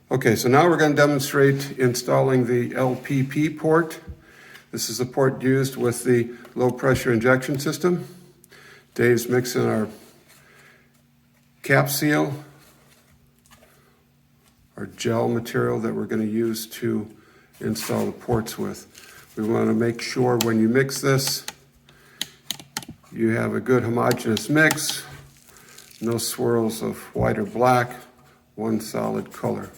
Okay, so now we're going to demonstrate installing the LPP port. This is the port used with the low pressure injection system. Dave's mixing our cap seal, our gel material that we're going to use to install the ports with. We want to make sure when you mix this, you have a good homogeneous mix, no swirls of white or black, one solid color.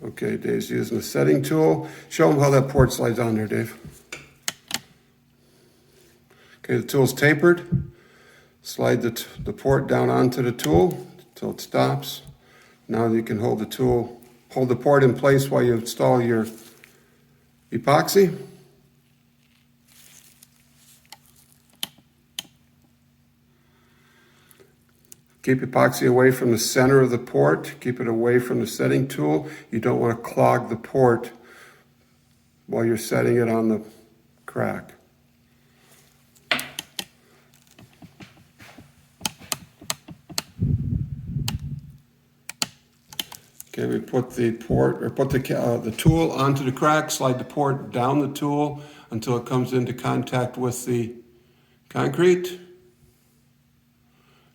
Okay, Dave's using the setting tool. Show him how that port slides on there, Dave. Okay, the tool's tapered. Slide the port down onto the tool until it stops. Now you can hold the port in place while you install your epoxy. Keep epoxy away from the center of the port. Keep it away from the setting tool. You don't want to clog the port while you're setting it on the crack. Okay, we put the tool onto the crack, slide the port down the tool until it comes into contact with the concrete,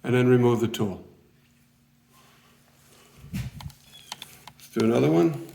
and then remove the tool. Let's do another one.